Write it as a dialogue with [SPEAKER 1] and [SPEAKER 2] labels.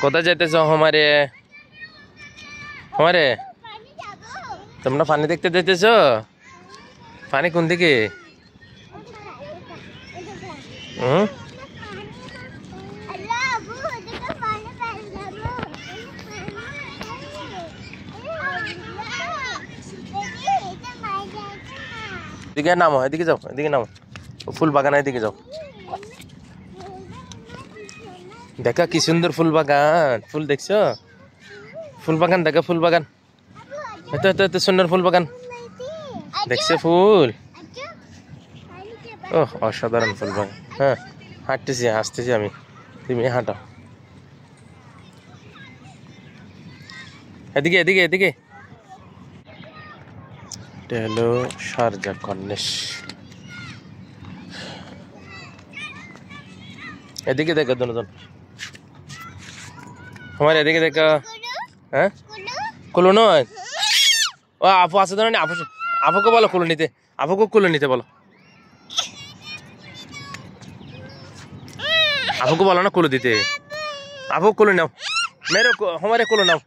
[SPEAKER 1] কোথায় যেতেছ হমারে? হমারে তোমরা পানি দেখতে যেতেছ? পানি কোন দিকে? এদিকে নামো, এদিকে যাও, এদিকে নামো, ফুল বাগান এদিকে যাও। দেখা কি সুন্দর ফুল বাগান, ফুল দেখছো? ফুল বাগান দেখা, ফুল বাগান, এত এত এত সুন্দর ফুল বাগান দেখছো? ফুল ও অসাধারণ ফুল বাগান। হ্যাঁ হাঁটতেছি, আসতেছি আমি, তুমি হাঁটো। এদিকে এদিকে এদিকে। এটা হলো শারজা কর্নিশ। এদিকে দেখো দুজন, আমার এদিকে দেখো। হ্যাঁ কুলো নয়, ও আপু আছে ধরেন, আপু আপুকে বলো কুলো নিতে, আপুকে কুলো নিতে বলো, আপুকে বলো না কুলো দিতে। আপু কুলো নাও, মেরে হমারে কুলো নাও।